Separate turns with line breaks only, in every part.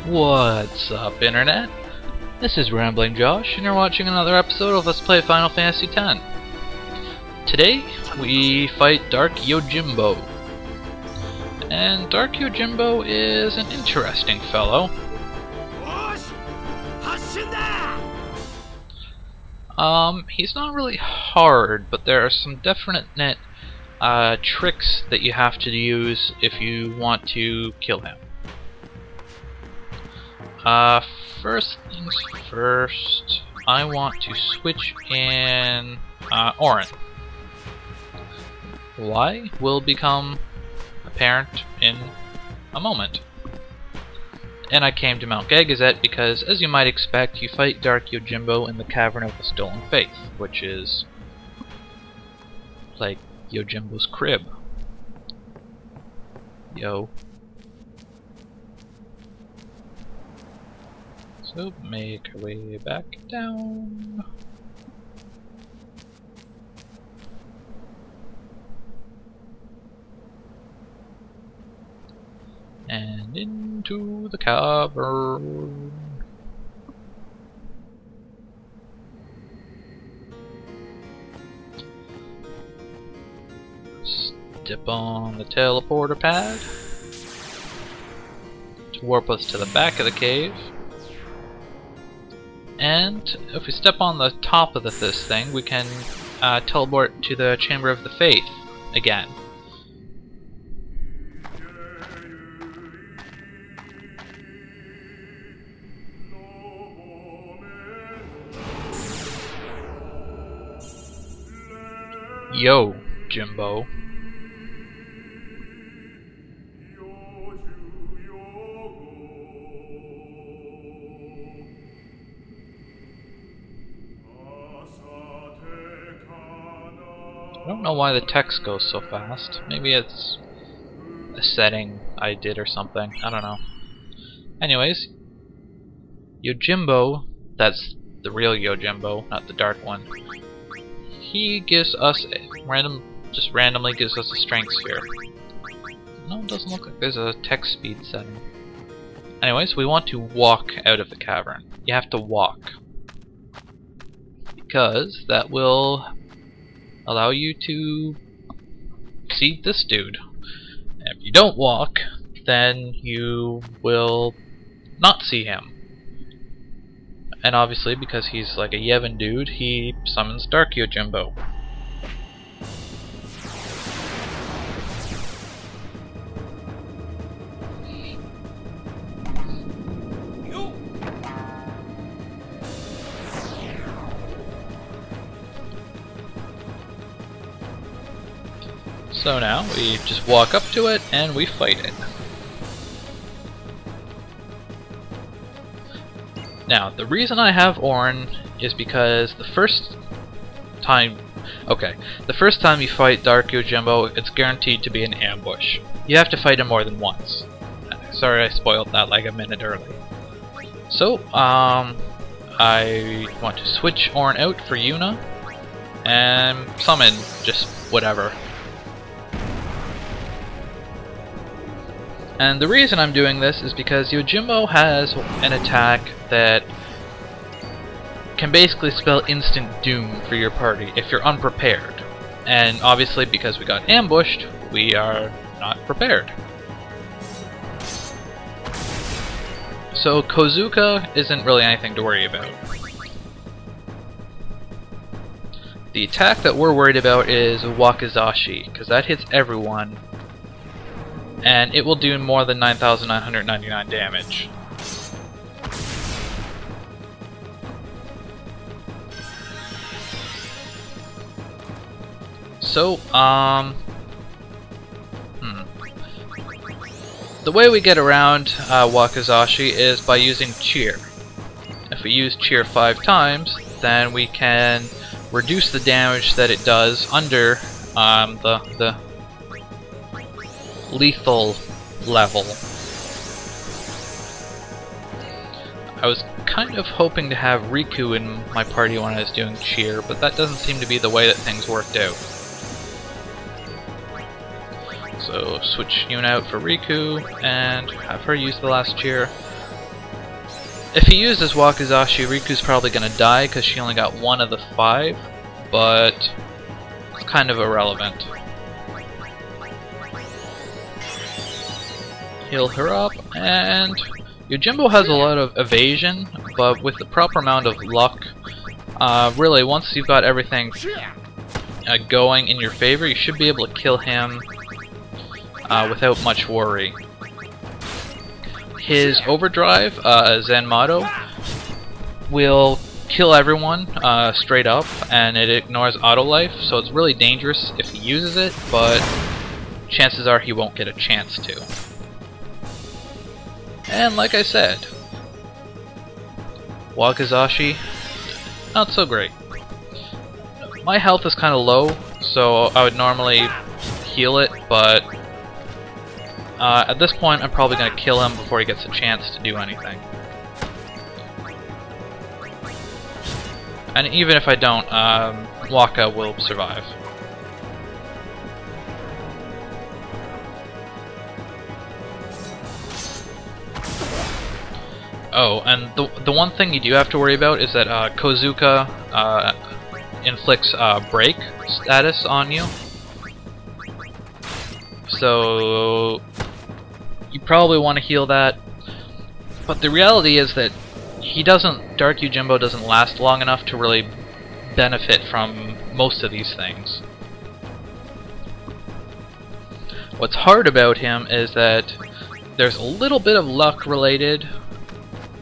What's up, Internet? This is Rambling Josh, and you're watching another episode of Let's Play Final Fantasy X. Today, we fight Dark Yojimbo. And Dark Yojimbo is an interesting fellow. He's not really hard, but there are some definite tricks that you have to use if you want to kill him. First things first, I want to switch in Auron. Why will become apparent in a moment. And I came to Mount Gagazet because, as you might expect, you fight Dark Yojimbo in the Cavern of the Stolen Faith, which is like Yojimbo's crib. Yo. So, make our way back down. And into the cavern. Step on the teleporter pad to warp us to the back of the cave. And if we step on the top of this thing, we can teleport to the Chamber of the Faith again. Yo, Jimbo. I don't know why the text goes so fast. Maybe it's a setting I did or something. I don't know. Anyways, Yojimbo, that's the real Yojimbo, not the dark one. He gives us just randomly gives us a strength sphere. No, it doesn't look like there's a text speed setting. Anyways, we want to walk out of the cavern. You have to walk. Because that will allow you to see this dude. And if you don't walk, then you will not see him. And obviously, because he's like a Yevon dude, he summons Dark Yojimbo. So now, we just walk up to it and we fight it. Now, the reason I have Auron is because the first time you fight Dark Yojimbo, it's guaranteed to be an ambush. You have to fight him more than once. Sorry I spoiled that like a minute early. So, I want to switch Auron out for Yuna and summon just whatever. And the reason I'm doing this is because Yojimbo has an attack that can basically spell instant doom for your party if you're unprepared. And obviously, because we got ambushed, we are not prepared. So Kozuka isn't really anything to worry about. The attack that we're worried about is Wakizashi, because that hits everyone. And it will do more than 9,999 damage. So, the way we get around Wakizashi is by using Cheer. If we use Cheer 5 times, then we can reduce the damage that it does under the lethal level. I was kind of hoping to have Riku in my party when I was doing Cheer, but that doesn't seem to be the way that things worked out. So switch Yuna out for Riku and have her use the last cheer. If he uses Wakizashi, Riku's probably gonna die because she only got 1 of the 5, but it's kind of irrelevant. Heal her up, and Yojimbo has a lot of evasion, but with the proper amount of luck, really once you've got everything going in your favor, you should be able to kill him without much worry. His overdrive, Zenmato, will kill everyone straight up, and it ignores auto life, so it's really dangerous if he uses it, but chances are he won't get a chance to. And like I said, Wakizashi, not so great. My health is kind of low, so I would normally heal it, but at this point I'm probably going to kill him before he gets a chance to do anything. And even if I don't, Waka will survive. Oh, and the one thing you do have to worry about is that Kozuka inflicts break status on you. So you probably want to heal that. But the reality is that Dark Yojimbo doesn't last long enough to really benefit from most of these things. What's hard about him is that there's a little bit of luck related,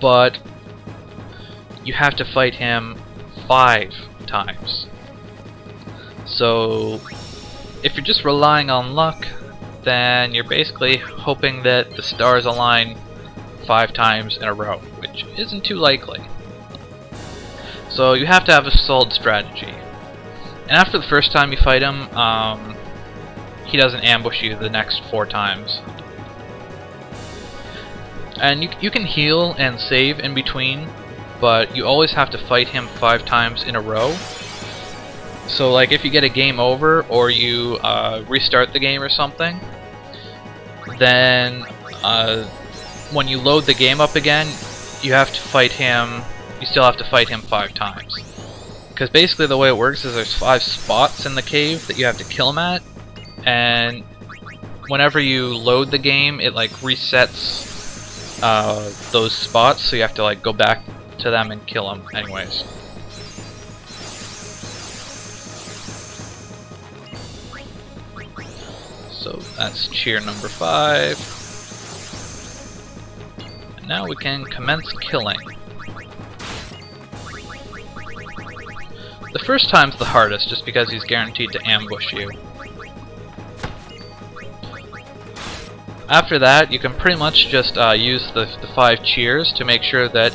but you have to fight him 5 times. So if you're just relying on luck, then you're basically hoping that the stars align 5 times in a row, which isn't too likely. So you have to have a solid strategy. And after the first time you fight him, he doesn't ambush you the next 4 times. And you can heal and save in between, but you always have to fight him 5 times in a row. So like if you get a game over, or you restart the game or something, then when you load the game up again, you have to fight him. You still have to fight him 5 times. Because basically the way it works is there's 5 spots in the cave that you have to kill him at, and whenever you load the game, it like resets those spots, so you have to like go back to them and kill them anyways. So that's cheer number 5. And now we can commence killing. The first time's the hardest, just because he's guaranteed to ambush you. After that, you can pretty much just use the 5 cheers to make sure that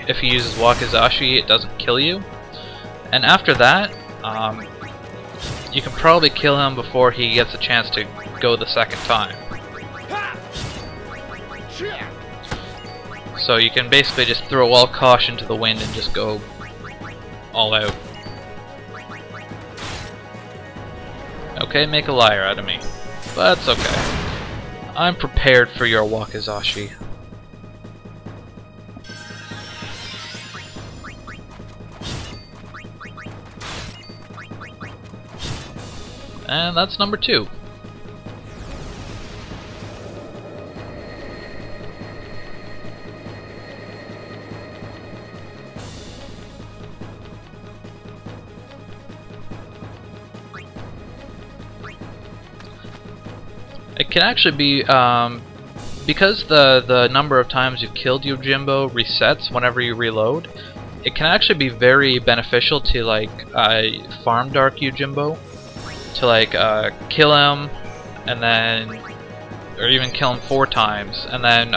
if he uses Wakizashi, it doesn't kill you. And after that, you can probably kill him before he gets a chance to go the second time. So you can basically just throw all caution to the wind and just go all out. Okay, make a liar out of me. But that's okay. I'm prepared for your Wakizashi. And that's number 2. It can actually be, because the number of times you've killed Yojimbo resets whenever you reload, it can actually be very beneficial to like farm Dark Yojimbo, to like kill him, and then, or even kill him 4 times, and then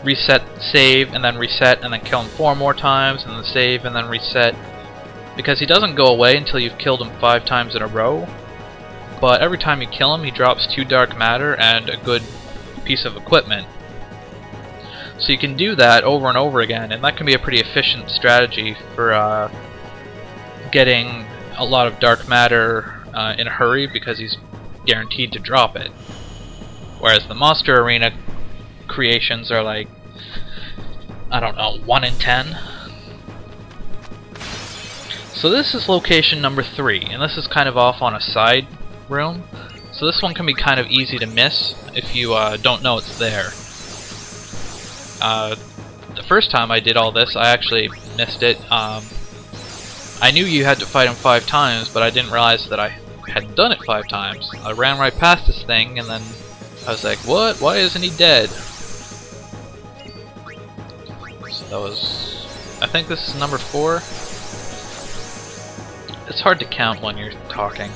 reset, save, and then reset, and then kill him 4 more times, and then save, and then reset, because he doesn't go away until you've killed him 5 times in a row. But every time you kill him, he drops 2 dark matter and a good piece of equipment. So you can do that over and over again, and that can be a pretty efficient strategy for getting a lot of dark matter in a hurry, because he's guaranteed to drop it. Whereas the monster arena creations are like, I don't know, 1 in 10. So this is location number 3, and this is kind of off on a side room. So this one can be kind of easy to miss if you don't know it's there. The first time I did all this, I actually missed it. I knew you had to fight him 5 times, but I didn't realize that I hadn't done it 5 times. I ran right past this thing, and then I was like, what? Why isn't he dead? So that was... I think this is number 4. It's hard to count when you're talking.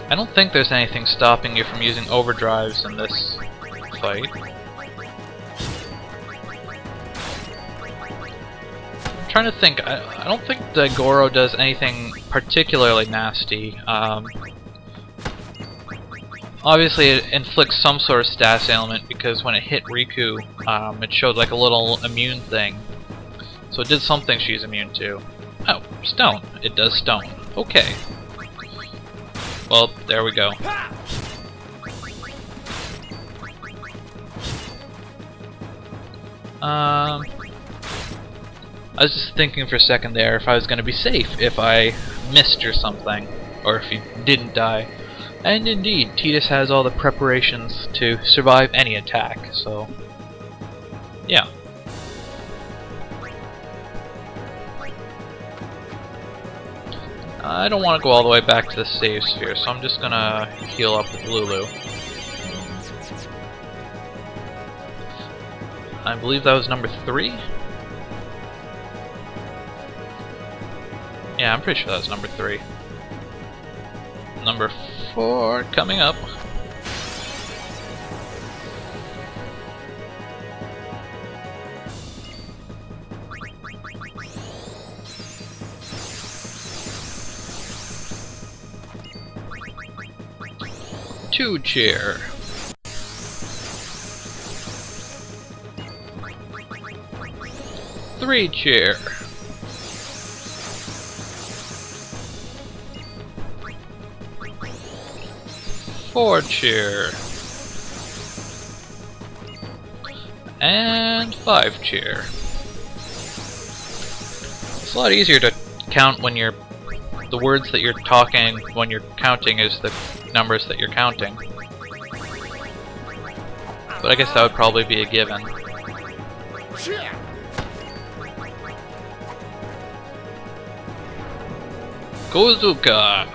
I don't think there's anything stopping you from using overdrives in this fight. I'm trying to think. I don't think the Goro does anything particularly nasty. Obviously it inflicts some sort of status ailment because when it hit Riku, it showed like a little immune thing. So it did something she's immune to. Oh, stone. It does stone. Okay. Well, there we go. I was just thinking for a second there if I was going to be safe if I missed or something, or if he didn't die. And indeed, Tidus has all the preparations to survive any attack, so yeah. I don't want to go all the way back to the save sphere, so I'm just gonna heal up with Lulu. I believe that was number 3? Yeah, I'm pretty sure that was number 3. Number 4 coming up. Two chair. Three chair. Four chair. And 5 chair. It's a lot easier to count when you're the words that you're talking when you're counting is the numbers that you're counting. But I guess that would probably be a given. Kozuka!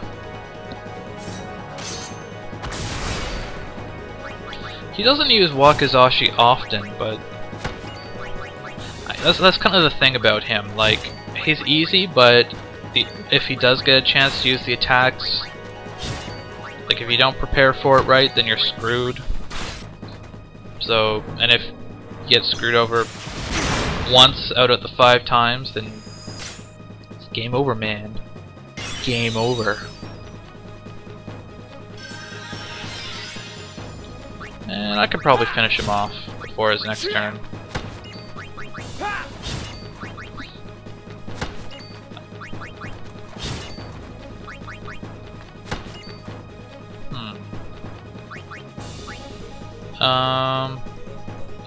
He doesn't use Wakizashi often, but that's kind of the thing about him. Like, he's easy, but if he does get a chance to use the attacks, like if you don't prepare for it right, then you're screwed. So, and if you get screwed over once out of the 5 times, then it's game over, man. Game over. And I could probably finish him off before his next turn.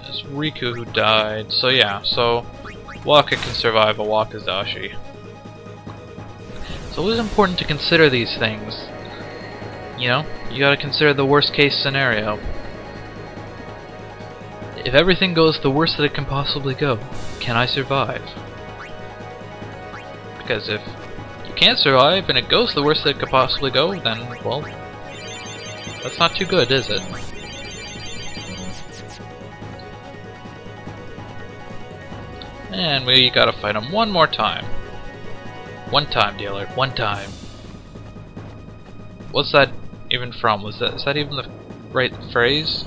It's Riku who died. So yeah, so Waka can survive a Wakizashi. It's always important to consider these things. You know, you gotta consider the worst case scenario. If everything goes the worst that it can possibly go, can I survive? Because if you can't survive and it goes the worst that it could possibly go, then, well, that's not too good, is it? And we gotta fight him one more time. One time, dealer. One time. What's that even from? Is that even the right phrase?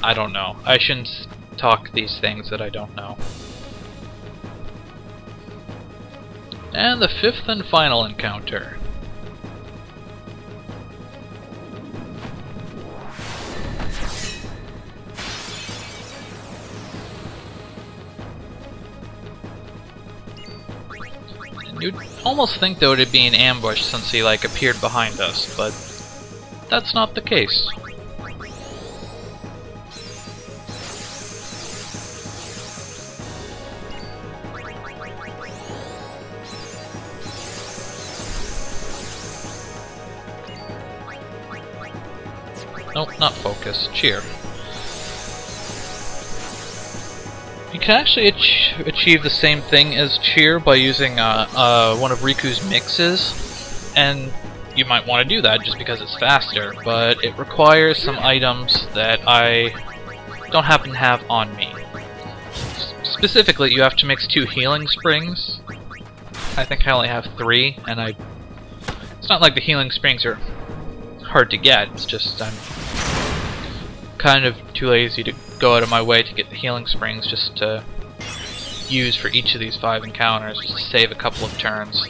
I don't know. I shouldn't talk these things that I don't know. And the 5th and final encounter. You'd almost think though it'd be an ambush since he like appeared behind us, but that's not the case. Nope, not focus. Cheer. You can actually achieve the same thing as cheer by using one of Riku's mixes, and you might want to do that just because it's faster, but it requires some items that I don't happen to have on me. Specifically, you have to mix 2 healing springs. I think I only have 3, and it's not like the healing springs are hard to get, it's just I'm kind of too lazy to go out of my way to get the healing springs just to use for each of these 5 encounters, just to save a couple of turns.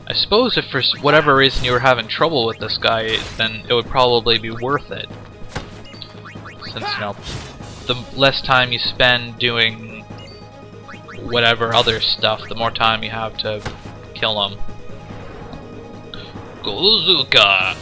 I suppose if for whatever reason you were having trouble with this guy, then it would probably be worth it. Since, you know, the less time you spend doing whatever other stuff, the more time you have to kill him. Gozuka!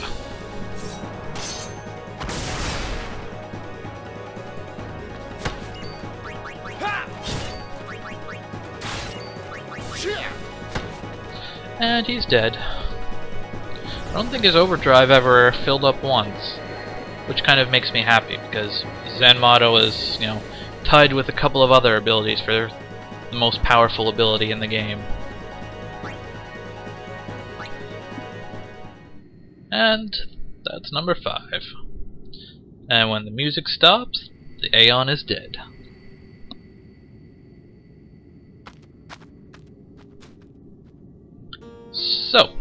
And he's dead. I don't think his overdrive ever filled up once, which kind of makes me happy because Zenmato is, you know, tied with a couple of other abilities for the most powerful ability in the game. And that's number 5. And when the music stops, the Aeon is dead. So,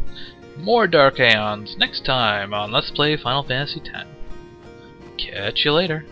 more Dark Aeons next time on Let's Play Final Fantasy X. Catch you later.